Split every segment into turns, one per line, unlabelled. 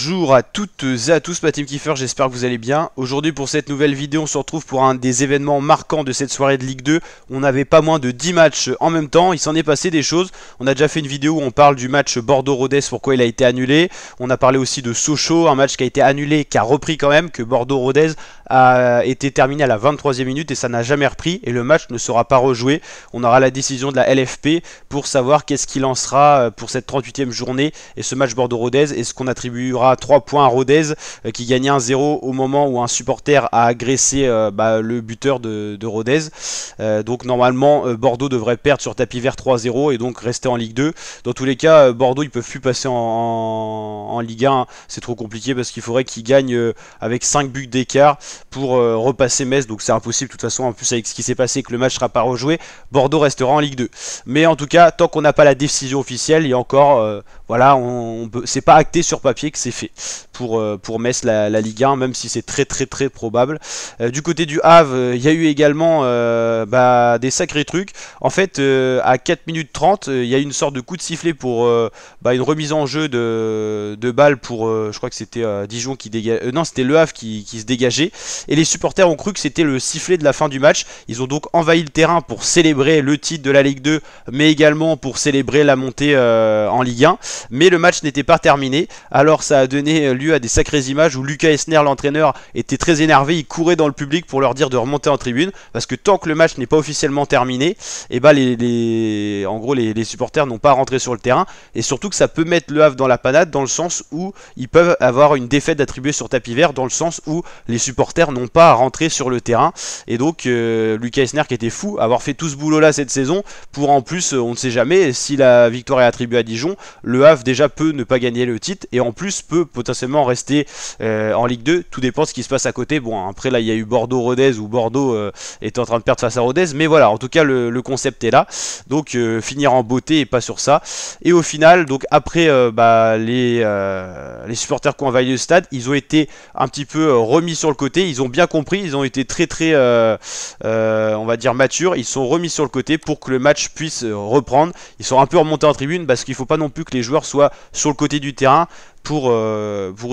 Bonjour à toutes et à tous, ma team Kiefer, j'espère que vous allez bien. Aujourd'hui pour cette nouvelle vidéo, on se retrouve pour un des événements marquants de cette soirée de Ligue 2. On n'avait pas moins de 10 matchs en même temps, il s'en est passé des choses. On a déjà fait une vidéo où on parle du match Bordeaux-Rodez, pourquoi il a été annulé. On a parlé aussi de Sochaux, un match qui a été annulé, qui a repris quand même, que Bordeaux-Rodez a été terminé à la 23e minute et ça n'a jamais repris. Et le match ne sera pas rejoué. On aura la décision de la LFP pour savoir qu'est-ce qu'il en sera pour cette 38e journée et ce match Bordeaux-Rodez. Est-ce qu'on attribuera 3 points à Rodez qui gagnait 1-0 au moment où un supporter a agressé le buteur de Rodez. Donc normalement Bordeaux devrait perdre sur tapis vert 3-0 et donc rester en Ligue 2. Dans tous les cas Bordeaux ils peuvent plus passer en Ligue 1, c'est trop compliqué parce qu'il faudrait qu'ils gagnent avec 5 buts d'écart pour repasser Metz, donc c'est impossible de toute façon. En plus avec ce qui s'est passé, que le match ne sera pas rejoué, Bordeaux restera en Ligue 2. Mais en tout cas tant qu'on n'a pas la décision officielle, il y a encore voilà, c'est pas acté sur papier que c'est fait pour Metz la Ligue 1, même si c'est très probable. Du côté du Havre, il y a eu également des sacrés trucs. En fait, à 4 minutes 30, il y a eu une sorte de coup de sifflet pour une remise en jeu de balle pour, je crois que c'était Dijon qui dégage, non c'était Le Havre qui se dégageait. Et les supporters ont cru que c'était le sifflet de la fin du match. Ils ont donc envahi le terrain pour célébrer le titre de la Ligue 2, mais également pour célébrer la montée en Ligue 1. Mais le match n'était pas terminé, alors ça a donné lieu à des sacrées images où Lucas Esner, l'entraîneur, était très énervé. Il courait dans le public pour leur dire de remonter en tribune, parce que tant que le match n'est pas officiellement terminé, et en gros les supporters n'ont pas à rentrer sur le terrain, et surtout que ça peut mettre Le Havre dans la panade, dans le sens où ils peuvent avoir une défaite attribuée sur tapis vert, dans le sens où les supporters n'ont pas à rentrer sur le terrain. Et donc Lucas Esner, qui était fou, avoir fait tout ce boulot là cette saison, pour en plus on ne sait jamais si la victoire est attribuée à Dijon, Le Havre déjà peut ne pas gagner le titre et en plus peut potentiellement rester en Ligue 2. Tout dépend de ce qui se passe à côté. Bon, après là il y a eu Bordeaux-Rodez où Bordeaux est en train de perdre face à Rodez, mais voilà, en tout cas le concept est là, donc finir en beauté et pas sur ça. Et au final, donc après les supporters qui ont envahi le stade, ils ont été un petit peu remis sur le côté. Ils ont bien compris, ils ont été très on va dire matures. Ils sont remis sur le côté pour que le match puisse reprendre. Ils sont un peu remontés en tribune parce qu'il faut pas non plus que les joueurs soient sur le côté du terrain pour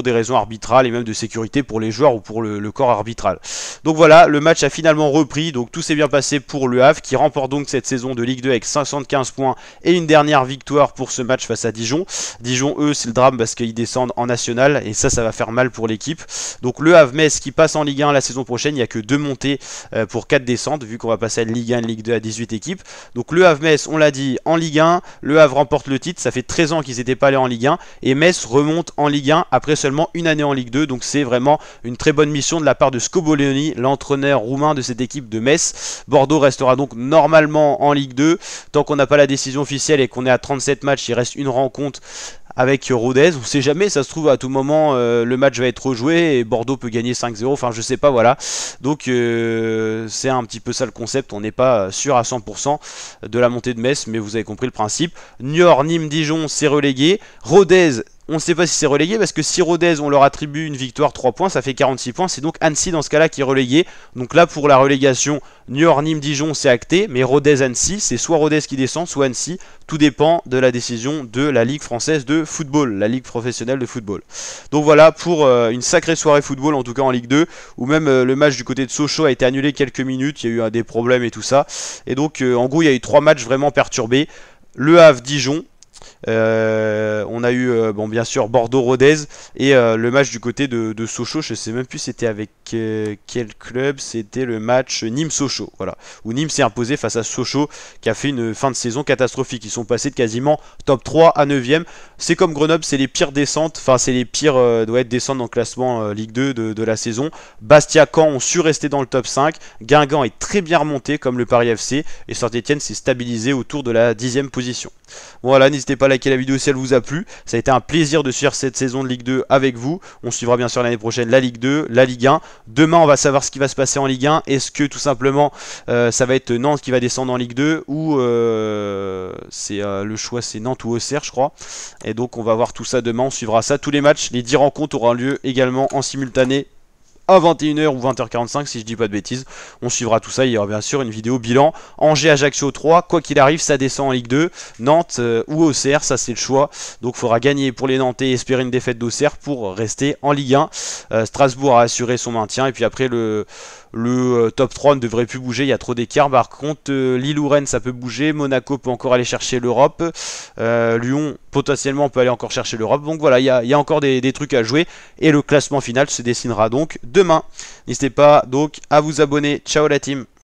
des raisons arbitrales et même de sécurité pour les joueurs ou pour le corps arbitral. Donc voilà, le match a finalement repris, donc tout s'est bien passé pour Le Havre qui remporte donc cette saison de Ligue 2 avec 75 points et une dernière victoire pour ce match face à Dijon. Dijon, eux, c'est le drame parce qu'ils descendent en national et ça va faire mal pour l'équipe. Donc Le Havre-Metz qui passe en Ligue 1 la saison prochaine, il n'y a que 2 montées pour 4 descentes vu qu'on va passer à Ligue 1 et Ligue 2 à 18 équipes. Donc Le Havre-Metz, on l'a dit, en Ligue 1, Le Havre remporte le titre, ça fait 13 ans qu'ils n'étaient pas allés en Ligue 1 et Metz remonte en Ligue 1 après seulement une année en Ligue 2, donc c'est vraiment une très bonne mission de la part de Scoboloni, l'entraîneur roumain de cette équipe de Metz. Bordeaux restera donc normalement en Ligue 2, tant qu'on n'a pas la décision officielle et qu'on est à 37 matchs, il reste une rencontre avec Rodez, on sait jamais, ça se trouve à tout moment le match va être rejoué et Bordeaux peut gagner 5-0, enfin je sais pas, voilà. Donc c'est un petit peu ça le concept, on n'est pas sûr à 100% de la montée de Metz, mais vous avez compris le principe. Niort, Nîmes, Dijon, c'est relégué. Rodez, on ne sait pas si c'est relégué parce que si Rodez on leur attribue une victoire 3 points, ça fait 46 points, c'est donc Annecy dans ce cas-là qui est relégué. Donc là pour la relégation, Niort, Nîmes, Dijon c'est acté, mais Rodez, Annecy, c'est soit Rodez qui descend, soit Annecy, tout dépend de la décision de la Ligue française de football, la Ligue professionnelle de football. Donc voilà pour une sacrée soirée football, en tout cas en Ligue 2, où même le match du côté de Sochaux a été annulé quelques minutes, il y a eu des problèmes et tout ça. Et donc en gros il y a eu 3 matchs vraiment perturbés. Le Havre, Dijon. On a eu bien sûr Bordeaux-Rodez et le match du côté de Sochaux, je sais même plus c'était avec quel club, c'était le match Nîmes-Sochaux, voilà, où Nîmes s'est imposé face à Sochaux qui a fait une fin de saison catastrophique. Ils sont passés de quasiment top 3 à 9ème. C'est comme Grenoble, c'est les pires descentes, enfin c'est les pires descentes dans le classement Ligue 2 de la saison. Bastia, Caen ont su rester dans le top 5, Guingamp est très bien remonté comme le Paris FC et Saint-Etienne s'est stabilisé autour de la 10ème position. Voilà, n'hésitez pas à liker la vidéo si elle vous a plu. Ça a été un plaisir de suivre cette saison de Ligue 2 avec vous. On suivra bien sûr l'année prochaine la Ligue 2, la Ligue 1. Demain, on va savoir ce qui va se passer en Ligue 1. Est-ce que tout simplement, ça va être Nantes qui va descendre en Ligue 2 ou le choix c'est Nantes ou Auxerre, je crois. Et donc, on va voir tout ça demain. On suivra ça. Tous les matchs, les 10 rencontres auront lieu également en simultané à 21h ou 20h45 si je dis pas de bêtises. On suivra tout ça, il y aura bien sûr une vidéo bilan. Angers Ajaccio 3, quoi qu'il arrive ça descend en Ligue 2. Nantes ou Auxerre, ça c'est le choix. Donc il faudra gagner pour les Nantais et espérer une défaite d'Auxerre pour rester en Ligue 1. Strasbourg a assuré son maintien et puis après le top 3 ne devrait plus bouger, il y a trop d'écart. Par contre Lille ou Rennes ça peut bouger, Monaco peut encore aller chercher l'Europe, Lyon potentiellement peut aller encore chercher l'Europe. Donc voilà, il y a encore des trucs à jouer et le classement final se dessinera donc demain. N'hésitez pas donc à vous abonner. Ciao la team.